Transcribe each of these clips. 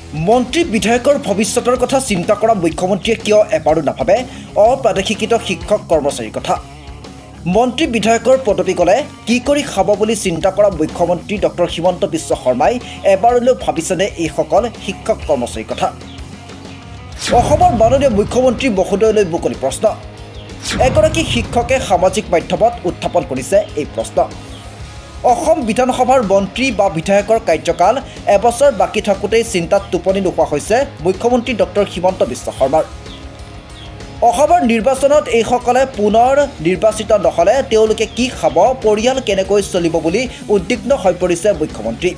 মন্ত্ৰী বিধায়কৰ ভৱিষ্যতৰ কথা চিন্তা কৰা মুখ্যমন্ত্ৰীয়ে কিয় এবাৰো নাভাবে অপ্ৰাদেশিকৃত শিক্ষক কৰ্মচাৰীৰ কথা। মন্ত্ৰী বিধায়কৰ পদবী গ'লে কি কৰি খাব বুলি চিন্তা কৰা মুখ্যমন্ত্ৰী ডক্টৰ হিমন্ত বিশ্ব শৰ্মাই এবাৰলৈ ভাবিছেনে এইসকল শিক্ষক কৰ্মচাৰীৰ কথা। অসমৰ মাননীয় মুখ্যমন্ত্ৰী মহোদয়লৈ মুকলি প্ৰশ্ন। এগৰাকী শিক্ষকে সামাজিক মাধ্যমত উত্থাপন কৰিছে এই প্ৰশ্ন। অসম বিধানসভাৰ মন্ত্ৰী বা বিধায়কৰ কাৰ্যকাল এবছৰ বাকী থাকোঁতেই চিন্তাত টোপনি নোহোৱা হৈছে মুখ্যমন্ত্ৰী ডক্টৰ হিমন্ত বিশ্ব শৰ্মাৰ। অসমৰ নিৰ্বাচনত এইসকলে পুনৰ নিৰ্বাচিত নহ'লে তেওঁলোকে কি খাব, পৰিয়াল কেনেকৈ চলিব বুলি উদ্বিগ্ন হৈ পৰিছে মুখ্যমন্ত্ৰী।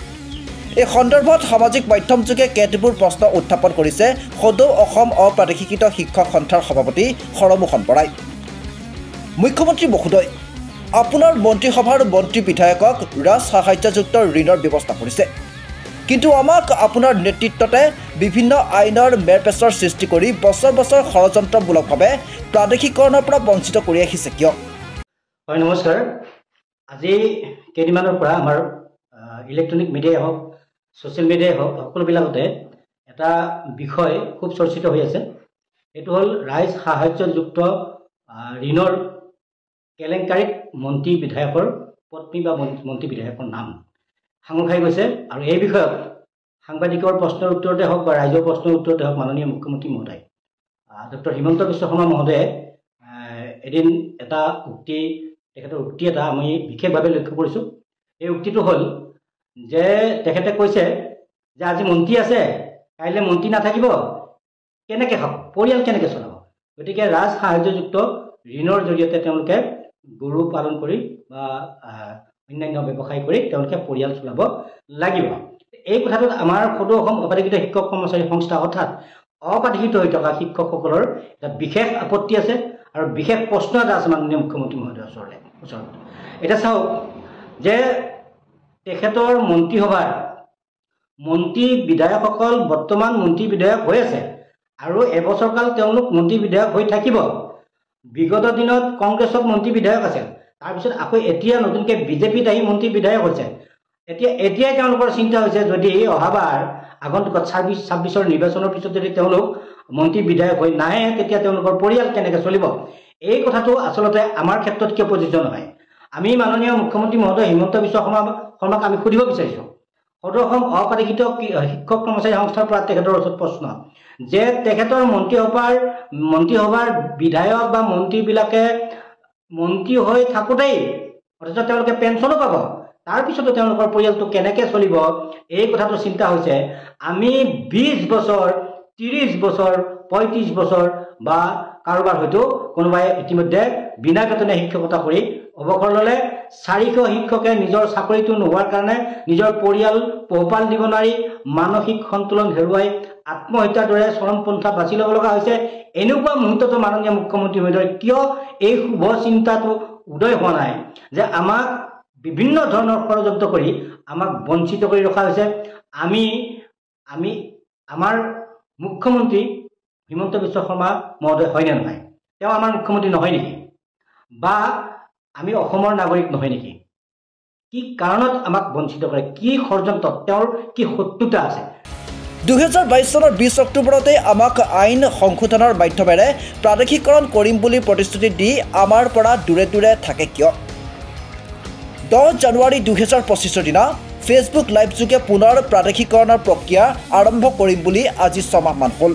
এই সন্দৰ্ভত সামাজিক মাধ্যমযোগে কেতবোৰ প্ৰশ্ন উত্থাপন কৰিছে সদৌ অসম অপ্ৰাদেশিকৃত শিক্ষক সন্থাৰ সভাপতি হৰমোহন বৰাই। মুখ্যমন্ত্ৰী মহোদয়, আপোনাৰ মন্ত্ৰীসভাৰ মন্ত্ৰী বিধায়কক ৰাজ সাহায্যযুক্ত ঋণৰ ব্যৱস্থা কৰিছে, কিন্তু আমাক আপোনাৰ নেতৃত্বতে বিভিন্ন আইনৰ মেৰপেচৰ সৃষ্টি কৰি বছৰ বছৰ ষড়যন্ত্ৰমূলকভাৱে প্ৰাদেশিকৰণৰ পৰা বঞ্চিত কৰি আহিছে কিয়? হয়, নমস্কাৰ। আজি কেইদিনমানৰ পৰা আমাৰ ইলেক্ট্ৰনিক মিডিয়াই হওক, ছ'চিয়েল মিডিয়াই হওক, সকলোবিলাকতে এটা বিষয় খুব চৰ্চিত হৈ আছে। এইটো হ'ল ৰাইজ সাহায্যযুক্ত ঋণৰ কেলেংকাৰীত মন্ত্ৰী বিধায়কৰ পত্নী বা মন্ত্ৰী বিধায়কৰ নাম সাঙুৰ খাই গৈছে। আৰু এই বিষয়ত সাংবাদিকৰ প্ৰশ্নৰ উত্তৰতে হওক বা ৰাইজৰ প্ৰশ্নৰ উত্তৰতে হওক মাননীয় মুখ্যমন্ত্ৰী মহোদয় ডক্টৰ হিমন্ত বিশ্ব শৰ্মা মহোদয়ে এদিন এটা তেখেতৰ উক্তি এটা আমি বিশেষভাৱে লক্ষ্য কৰিছোঁ। এই উক্তিটো হ'ল যে তেখেতে কৈছে যে আজি মন্ত্ৰী আছে, কাইলৈ মন্ত্ৰী নাথাকিব, কেনেকৈ খাব, পৰিয়াল কেনেকৈ চলাব। গতিকে ৰাজ সাহায্যযুক্ত ঋণৰ জৰিয়তে তেওঁলোকে গৰু পালন কৰি বা অন্যান্য ব্যৱসায় কৰি তেওঁলোকে পৰিয়াল চলাব লাগিব। এই কথাটোত আমাৰ সদৌ অসম অপ্ৰাদেশিকৃত শিক্ষক কৰ্মচাৰী সংস্থা অৰ্থাৎ অপ্ৰাদেশিত হৈ থকা শিক্ষকসকলৰ এটা বিশেষ আপত্তি আছে আৰু বিশেষ প্ৰশ্ন এটা আছে মাননীয় মুখ্যমন্ত্ৰী মহোদয়ৰ ওচৰত। এতিয়া চাওক যে তেখেতৰ মন্ত্ৰীসভাৰ মন্ত্ৰী বিধায়কসকল বৰ্তমান মন্ত্ৰী বিধায়ক হৈ আছে আৰু এবছৰকাল তেওঁলোক মন্ত্ৰী বিধায়ক হৈ থাকিব। বিগত দিনত কংগ্ৰেছত মন্ত্ৰী বিধায়ক আছিল, তাৰপিছত আকৌ এতিয়া নতুনকৈ বিজেপিত আহি মন্ত্ৰী বিধায়ক হৈছে। এতিয়াই তেওঁলোকৰ চিন্তা হৈছে যদি অহাবাৰ আগন্তুকত ২৬ নিৰ্বাচনৰ পিছত যদি তেওঁলোক মন্ত্ৰী বিধায়ক হৈ নাহে তেতিয়া তেওঁলোকৰ পৰিয়াল কেনেকৈ চলিব। এই কথাটো আচলতে আমাৰ ক্ষেত্ৰত কিয় প্ৰযোজ্য নহয়। আমি মাননীয় মুখ্যমন্ত্ৰী মহোদয় হিমন্ত বিশ্ব শৰ্মাক আমি সুধিব বিচাৰিছোঁ, সদৌ অসম অপ্ৰাদেশিকৃত শিক্ষক কৰ্মচাৰী সংস্থাৰ পৰা তেখেতৰ ওচৰত প্ৰশ্ন যে তেখেতৰ মন্ত্ৰীসভাৰ বিধায়ক বা মন্ত্ৰীবিলাকে মন্ত্ৰী হৈ থাকোঁতেই অথচ তেওঁলোকে পেঞ্চনো পাব, তাৰপিছতো তেওঁলোকৰ পৰিয়ালটো কেনেকৈ চলিব। এই কথাটো চিন্তা হৈছে। আমি ২০ বছৰ, ৩০ বছৰ, ৩৫ বছৰ বা কাৰোবাৰ হয়তো কোনোবাই ইতিমধ্যে বিনা বেতনে শিক্ষকতা কৰি অৱসৰ ল'লে। ৪০০ শিক্ষকে নিজৰ চাকৰিটো নোহোৱাৰ কাৰণে নিজৰ পৰিয়াল পোহপাল দিব নোৱাৰি মানসিক সন্তুলন হেৰুৱাই আত্মহত্যাৰ দৰে চৰমপন্থা বাছি ল'ব লগা হৈছে। এনেকুৱা মুহূৰ্ততো মাননীয় মুখ্যমন্ত্ৰী মহোদয় কিয় এই শুভ চিন্তাটো উদয় হোৱা নাই যে আমাক বিভিন্ন ধৰণৰ ষড়যন্ত্ৰ কৰি আমাক বঞ্চিত কৰি ৰখা হৈছে। আমাৰ মুখ্যমন্ত্ৰী হিমন্ত বিশ্ব শৰ্মা মহোদয় হয়নে নহয়? তেওঁ আমাৰ মুখ্যমন্ত্ৰী নহয় নেকি? বা আমি অসমৰ নাগৰিক নহয় নেকি? কি কাৰণত আমাক বঞ্চিত কৰে? কি ষড়যন্ত্ৰত তেওঁৰ কি শত্ৰুতা আছে? ২০২২ চনৰ ২০ অক্টোবৰতে আমাক আইন সংশোধনৰ মাধ্যমেৰে প্ৰাদেশিকৰণ কৰিম বুলি প্ৰতিশ্ৰুতি দি আমাৰ পৰা দূৰে দূৰে থাকে কিয়? ১০ জানুৱাৰী ২০২৫ দিনা ফেচবুক লাইভযোগে পুনৰ প্ৰাদেশিকৰণৰ প্ৰক্ৰিয়া আৰম্ভ কৰিম বুলি আজি ৬ মাহমান হ'ল,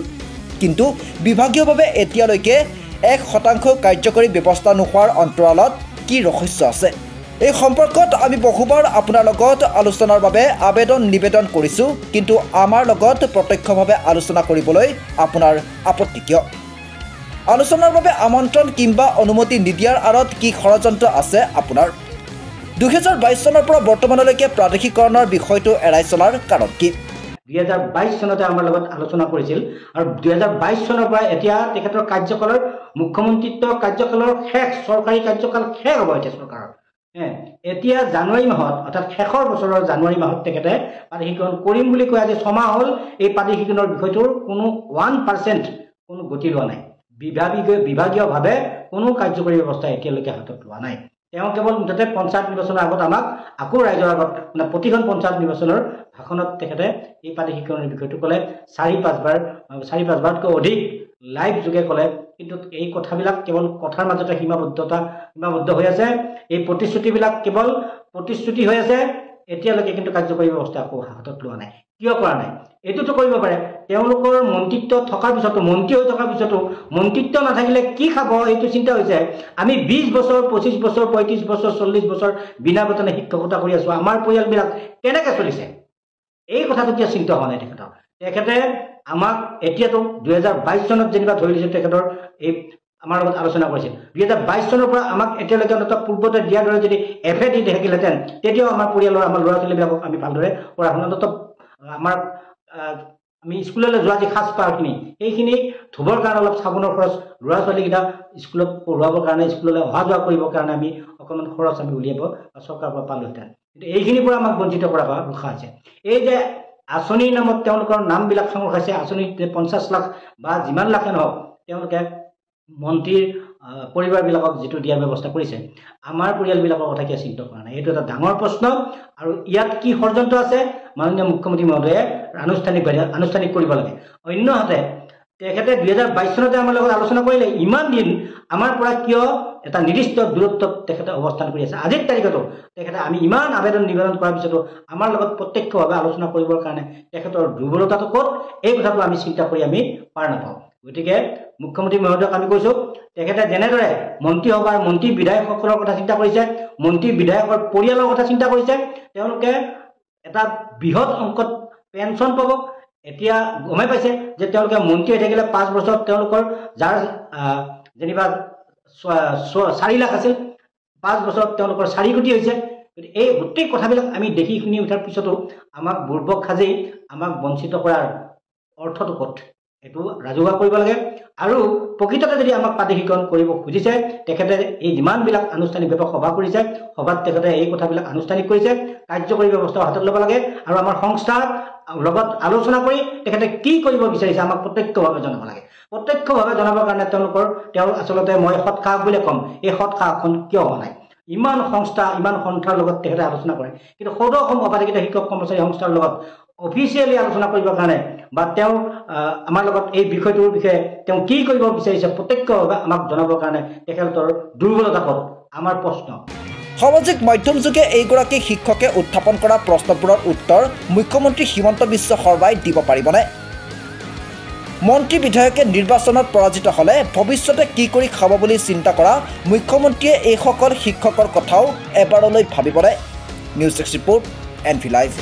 কিন্তু বিভাগীয়ভাৱে এতিয়ালৈকে ১% কাৰ্যকৰী ব্যৱস্থা নোহোৱাৰ অন্তৰালত কি ৰহস্য আছে? এই সম্পৰ্কত আমি বহুবাৰ আপোনাৰ লগত আলোচনাৰ বাবে নিবেদন কৰিছোঁ, কিন্তু আমাৰ লগত প্ৰত্যক্ষভাৱে আলোচনা কৰিবলৈ আপোনাৰ আপত্তি কিয়? আলোচনাৰ বাবে আমন্ত্ৰণ কিংবা অনুমতি নিদিয়াৰ আঁৰত কি ষড়যন্ত্ৰ আছে আপোনাৰ? ২০২২ চনৰ পৰা বৰ্তমানলৈকে প্ৰাদেশিকৰণৰ বিষয়টো এৰাই চলাৰ কাৰণ কি? ২০২২ চনতে আমাৰ লগত আলোচনা কৰিছিল আৰু ২০২২ চনৰ পৰা এতিয়া তেখেতৰ কাৰ্যকালৰ মুখ্যমন্ত্ৰীত্ব কাৰ্যকালৰ শেষ, চৰকাৰী কাৰ্যকাল শেষ হ'ব এতিয়া চৰকাৰৰ। এতিয়া জানুৱাৰী মাহত অৰ্থাৎ শেষৰ বছৰৰ জানুৱাৰী মাহত তেখেতে প্ৰাদেশিকৰণ কৰিম বুলি কৈ আজি ৬ মাহ হ'ল এই প্ৰাদেশিকৰণৰ বিষয়টোৰ কোনো 1% কোনো গতি লোৱা নাই। বিভাগীয়ভাৱে কোনো কাৰ্যকৰী ব্যৱস্থা এতিয়ালৈকে হাতত লোৱা নাই। তেওঁ কেৱল মুঠতে পঞ্চায়ত নিৰ্বাচনৰ আগত আমাক আকৌ ৰাইজৰ আগত মানে প্ৰতিখন পঞ্চায়ত নিৰ্বাচনৰ ভাষণত তেখেতে এই প্ৰাদেশিকৰণৰ বিষয়টো ক'লে 4-5বাৰতকৈ অধিক লাইভ যোগে ক'লে। কিন্তু এই কথাবিলাক কেৱল কথাৰ মাজতে সীমাবদ্ধ হৈ আছে। এই প্ৰতিশ্ৰুতিবিলাক কেৱল প্ৰতিশ্ৰুতি হৈ আছে, এতিয়ালৈকে কিন্তু কাৰ্যকৰী ব্যৱস্থা আকৌ হাতত লোৱা নাই। কিয় কৰা নাই? এইটোতো কৰিব পাৰে, তেওঁলোকৰ মন্ত্ৰিত্ব থকাৰ পিছতো, মন্ত্ৰী হৈ থকাৰ পিছতো মন্ত্ৰিত্ব নাথাকিলে কি খাব এইটো চিন্তা হৈছে। আমি 20 বছৰ 25 বছৰ 35 বছৰ 40 বছৰ বিনা বেতনে শিক্ষকতা কৰি আছোঁ, আমাৰ পৰিয়ালবিলাক কেনেকৈ চলিছে এই কথাটো কিয় চিন্তা হোৱা নাই তেখেতৰ? তেখেতে আমাক এতিয়াতো 2022 চনত যেনিবা ধৰি লৈছে, তেখেতৰ এই আমাৰ লগত আলোচনা কৰিছিল 2022 চনৰ পৰা আমাক এতিয়ালৈকে অন্ততঃ পূৰ্বতে দিয়াৰ দৰে যদি এফে দি থাকিলেহেঁতেন তেতিয়াও আমাৰ পৰিয়ালৰ আমাৰ ল'ৰা ছোৱালীবিলাকক আমি ভালদৰে পঢ়া শুনা অন্ততঃ আমাৰ আমি স্কুললৈ যোৱা যি সাজপাৰখিনি সেইখিনি ধুবৰ কাৰণে অলপ চাবোনৰ খৰচ, ল'ৰা ছোৱালীকেইটা স্কুলত পঢ়ুৱাবৰ কাৰণে, স্কুললৈ অহা যোৱা কৰিবৰ কাৰণে আমি অকণমান খৰচ আমি উলিয়াব চৰকাৰৰ পৰা পালোহেঁতেন। কিন্তু এইখিনিৰ পৰা আমাক বঞ্চিত কৰা ৰখা হৈছে। এই যে আঁচনিৰ নামত তেওঁলোকৰ নামবিলাক সাঙুৰ খাইছে, আঁচনিত 50 লাখ বা যিমান লাখে নহওক তেওঁলোকে মন্ত্ৰীৰ পৰিবাৰবিলাকক যিটো দিয়াৰ ব্যৱস্থা কৰিছে, আমাৰ পৰিয়ালবিলাকৰ কথা কিয় চিন্তা কৰা নাই? এইটো এটা ডাঙৰ প্ৰশ্ন। আৰু ইয়াত কি ষড়যন্ত্ৰ আছে মাননীয় মুখ্যমন্ত্ৰী মহোদয়ে আনুষ্ঠানিক কৰিব লাগে। অন্যহাতে তেখেতে 2022 চনতে আমাৰ লগত আলোচনা কৰিলে, ইমান দিন আমাৰ পৰা কিয় এটা নিৰ্দিষ্ট দূৰত্বত তেখেতে অৱস্থান কৰি আছে? আজিৰ তাৰিখতো তেখেতে আমি ইমান আবেদন নিবেদন কৰাৰ পিছতো আমাৰ লগত প্ৰত্যক্ষভাৱে আলোচনা কৰিবৰ কাৰণে তেখেতৰ দুৰ্বলতাটো ক'ত, এই কথাটো আমি চিন্তা কৰি আমি পাৰ নাপাওঁ। গতিকে মুখ্যমন্ত্ৰী মহোদয়ক আমি কৈছোঁ, তেখেতে যেনেদৰে মন্ত্ৰীসভাৰ মন্ত্ৰী বিধায়কসকলৰ কথা চিন্তা কৰিছে, মন্ত্ৰী বিধায়কৰ পৰিয়ালৰ কথা চিন্তা কৰিছে, তেওঁলোকে এটা বৃহৎ অংকত পেঞ্চন পাব। এতিয়া গমে পাইছে যে তেওঁলোকে মন্ত্ৰী হৈ থাকিলে 5 বছৰত তেওঁলোকৰ যাৰ যেনিবা 4 লাখ আছিল, 5 বছৰত তেওঁলোকৰ 4 কোটি হৈছে। গতিকে এই গোটেই কথাবিলাক আমি দেখি শুনি উঠাৰ পিছতো আমাক বুৰ্বক সাজি আমাক বঞ্চিত কৰাৰ অৰ্থটো ক'ত, এইটো ৰাজহুৱা কৰিব লাগে। আৰু প্ৰকৃততে যদি আমাক প্ৰাদেশিকৰণ কৰিব খুজিছে, তেখেতে এই যিমানবিলাক আনুষ্ঠানিকভাৱে সভা কৰিছে, সভাত তেখেতে এই কথাবিলাক আনুষ্ঠানিক কৰিছে, কাৰ্যকৰী ব্যৱস্থা হাতত ল'ব লাগে। আৰু আমাৰ সংস্থাৰ লগত আলোচনা কৰি তেখেতে কি কৰিব বিচাৰিছে আমাক প্ৰত্যক্ষভাৱে জনাব লাগে। প্ৰত্যক্ষভাৱে জনাবৰ কাৰণে তেওঁৰ আচলতে মই সৎসাহস বুলিয়ে ক'ম, এই সৎসাহসখন কিয় হোৱা নাই? ইমান সংস্থা ইমান সন্থাৰ লগত তেখেতে আলোচনা কৰে, কিন্তু সদৌ অসম অবাধিত শিক্ষক কৰ্মচাৰী সংস্থাৰ লগত অফিচিয়েলি আলোচনা কৰিবৰ কাৰণে বা তেওঁ আমাৰ লগত এই বিষয়টোৰ বিষয়ে তেওঁ কি কৰিব বিচাৰিছে প্ৰত্যক্ষভাৱে আমাক জনাবৰ কাৰণে তেখেতৰ দুৰ্বলতা ক'ত, আমাৰ প্ৰশ্ন। সামাজিক মাধ্যম যোগে এইগৰাকী শিক্ষকে উত্থাপন কৰা প্ৰশ্নবোৰৰ উত্তৰ মুখ্যমন্ত্ৰী হিমন্ত বিশ্ব শৰ্মাই দিব পাৰিবনে? মন্ত্ৰী বিধায়কে নিৰ্বাচনত পৰাজিত হ'লে ভৱিষ্যতে কি কৰি খাব বুলি চিন্তা কৰা মুখ্যমন্ত্ৰীয়ে এইসকল শিক্ষকৰ কথাও এবাৰলৈ ভাবিবনে? News desk report, NV Live।